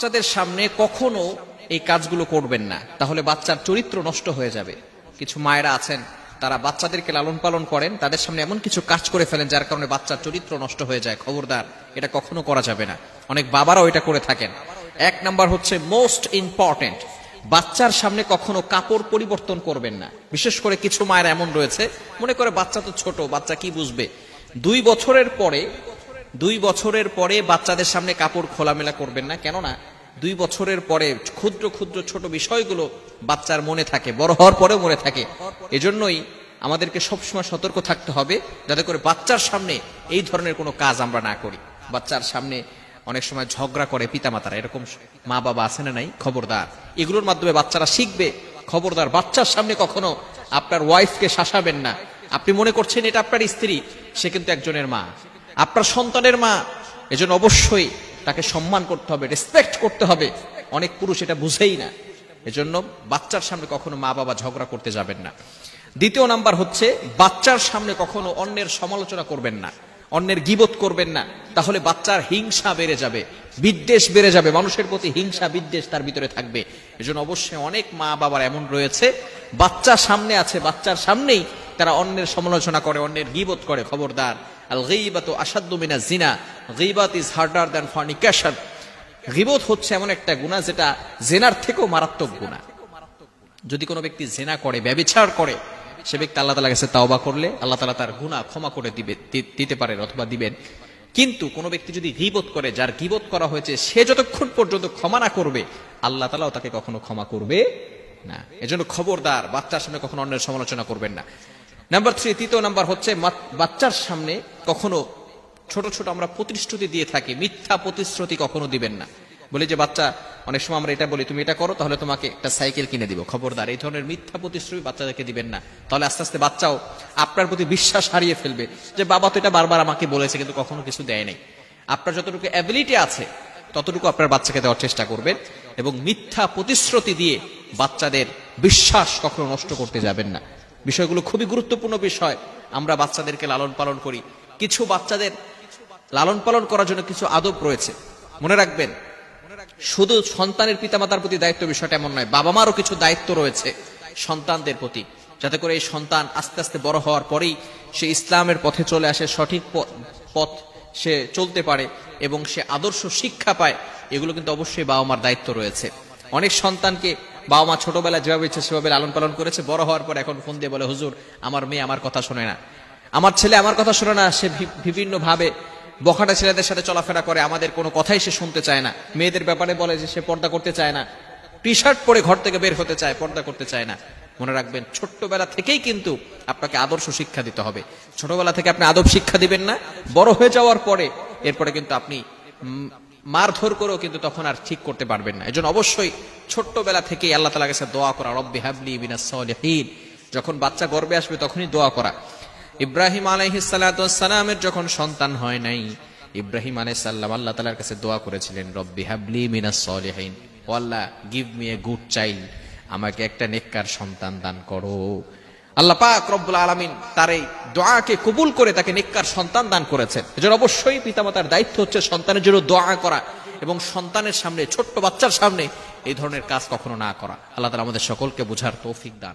বাচ্চাদের সামনে কখনো এই কাজগুলো করবেন না, তাহলে বাচ্চার চরিত্র নষ্ট হয়ে যাবে। কিছু মায়েরা আছেন, তারা বাচ্চাদেরকে লালন পালন করেন, তাদের সামনে এমন কিছু কাজ করে ফেলেন যার কারণে বাচ্চার চরিত্র নষ্ট হয়ে যায়। খবরদার, এটা কখনো করা যাবে না। অনেক বাবারাও এটা করে থাকেন। এক নাম্বার হচ্ছে মোস্ট ইম্পর্টেন্ট, বাচ্চার সামনে কখনো কাপড় পরিবর্তন করবেন না। বিশেষ করে কিছু মায়ের এমন রয়েছে, মনে করে বাচ্চা তো ছোট, বাচ্চা কি বুঝবে। 2 বছরের পরে বাচ্চাদের সামনে কাপড় খোলামেলা করবেন না। কেননা 2 বছরের পরে ক্ষুদ্র ক্ষুদ্র ছোট বিষয়গুলো বাচ্চার মনে থাকে, বড় হওয়ার পরেও মনে থাকে। এজন্যই আমাদেরকে সবসময় সতর্ক থাকতে হবে যাতে করে বাচ্চার সামনে এই ধরনের কোনো কাজ আমরা না করি। বাচ্চার সামনে অনেক সময় ঝগড়া করে পিতামাতারা, এরকম মা বাবা আছে না নাই? খবরদার, এগুলোর মাধ্যমে বাচ্চারা শিখবে। খবরদার, বাচ্চার সামনে কখনো আপনার ওয়াইফকে শাসাবেন না। আপনি মনে করছেন এটা আপনার স্ত্রী, সে কিন্তু একজনের মা, আপনার সন্তানের মা। এজন্য অবশ্যই তাকে সম্মান করতে হবে, রেসপেক্ট করতে হবে। অনেক পুরুষ এটা বুঝেই না। এজন্য বাচ্চার সামনে কখনো মা বাবা ঝগড়া করতে যাবেন না। দ্বিতীয় নাম্বার হচ্ছে, বাচ্চার সামনে কখনো অন্যের সমালোচনা করবেন না, অন্যের গীবত করবেন না। তাহলে বাচ্চার হিংসা বেড়ে যাবে, বিদ্বেষ বেড়ে যাবে, মানুষের প্রতি হিংসা বিদ্বেষ তার ভিতরে থাকবে। এজন্য অবশ্যই অনেক মা বাবার এমন রয়েছে, বাচ্চা সামনে আছে, বাচ্চার সামনেই তারা অন্যের সমালোচনা করে, অন্যের গীবত করে। খবরদার, আল গীবাতু আশাদ্দু মিনাজ জিনা, গীবাত ইজ হার্ডার দ্যান ফর্নিকেশন। গীবত হচ্ছে এমন একটা গুনাহ যেটা জেনার থেকেও মারাত্মক গুনাহ। যদি কোনো ব্যক্তি জেনা করে, ব্যভিচার করে, সে ব্যক্তি আল্লাহ তাআলার কাছে তওবা করলে আল্লাহ তাআলা তার গুনাহ ক্ষমা করে দিতে পারেন অথবা দিবেন। কিন্তু কোনো ব্যক্তি যদি গীবত করে, যার গীবত করা হয়েছে, সে যতক্ষণ পর্যন্ত ক্ষমা না করবে আল্লাহ তাআলাও তাকে কখনো ক্ষমা করবে না। এজন্য খবরদার, বাচ্চার সামনে কখনো অন্যের সমালোচনা করবেন না। নাম্বার 3, তৃতীয় নাম্বার হচ্ছে, বাচ্চার সামনে কখনো ছোট ছোট আমরা প্রতিশ্রুতি দিয়ে থাকি, মিথ্যা প্রতিশ্রুতি কখনো দিবেন না। বলি যে বাচ্চা, অনেক সময় আমরা এটা বলি, তুমি এটা করো তাহলে তোমাকে একটা সাইকেল কিনে দিব। খবরদার, এই ধরনের মিথ্যা প্রতিশ্রুতি বাচ্চাদেরকে দিবেন না। তাহলে আস্তে আস্তে বাচ্চাও আপনার প্রতি বিশ্বাস হারিয়ে ফেলবে যে বাবা তো এটা বারবার আমাকে বলেছে কিন্তু কখনো কিছু দেয় নাই। আপনার যতটুকু অ্যাবিলিটি আছে ততটুকু আপনার বাচ্চাকে দেওয়ার চেষ্টা করবেন, এবং মিথ্যা প্রতিশ্রুতি দিয়ে বাচ্চাদের বিশ্বাস কখনো নষ্ট করতে যাবেন না। বিষয়গুলো খুবই গুরুত্বপূর্ণ বিষয়। আমরা বাচ্চাদেরকে লালন পালন করি, কিছু বাচ্চাদের লালন পালন করার জন্য কিছু আদব রয়েছে। মনে রাখবেন, শুধু সন্তানের পিতামাতার প্রতি দায়িত্ব বিষয়টা এমন নয়, বাবা মারও কিছু দায়িত্ব রয়েছে সন্তানদের প্রতি, যাতে করে এই সন্তান আস্তে আস্তে বড় হওয়ার পরেই সে ইসলামের পথে চলে আসে, সঠিক পথ সে চলতে পারে এবং সে আদর্শ শিক্ষা পায়। এগুলো কিন্তু অবশ্যই বাবা মার দায়িত্ব রয়েছে। অনেক সন্তানকে বাবা মা ছোটবেলায় যেভাবে ইচ্ছে সেভাবে লালন পালন করেছে, বড় হওয়ার পর এখন ফোন দিয়ে বলে, হুজুর আমার মেয়ে আমার কথা শোনে না, আমার ছেলে আমার কথা শোনে না, সে বিভিন্ন ভাবে বখাটা ছেলেদের সাথে চলাফেরা করে, আমাদের কোনো কথাই সে শুনতে চায় না। মেয়েদের ব্যাপারে বলে যে সে পর্দা করতে চায় না, টি শার্ট পরে ঘর থেকে বের হতে চায়, পর্দা করতে চায় না। মনে রাখবেন, ছোট্টবেলা থেকেই কিন্তু আপনাকে আদর্শ শিক্ষা দিতে হবে। ছোটবেলা থেকে আপনি আদব শিক্ষা দিবেন না, বড় হয়ে যাওয়ার পরে এরপরে কিন্তু আপনি মারধর করেও কিন্তু তখন আর ঠিক করতে পারবেন না। এজন্য অবশ্যই ছোট্টবেলা থেকেই আল্লাহ তাআলার কাছে দোয়া করা, রব্বি হাবলি মিনাস সালিহিন। যখন বাচ্চা গর্ভে আসবে তখনই দোয়া করা। ইব্রাহিম আলাইহিস সালাতু ওয়াস সালামের যখন সন্তান হয় নাই, ইব্রাহিম আলাইহিস সালাম আল্লাহ তাআলার কাছে দোয়া করেছিলেন, রব্বি হাবলি মিনাস সালিহিন, ও আল্লাহ give me a good child, আমাকে একটা নেককার সন্তান দান করো। আল্লাহ পাক রব্বুল আলামিন তার এই দোয়াকে কবুল করে তাকে নেককার সন্তান দান করেছেন। এজন্য অবশ্যই পিতামাতার দায়িত্ব হচ্ছে সন্তানের জন্য দোয়া করা এবং সন্তানের সামনে, ছোট্ট বাচ্চার সামনে এই ধরনের কাজ কখনো না করা। আল্লাহ তাআলা আমাদের সকলকে বুঝার তৌফিক দান।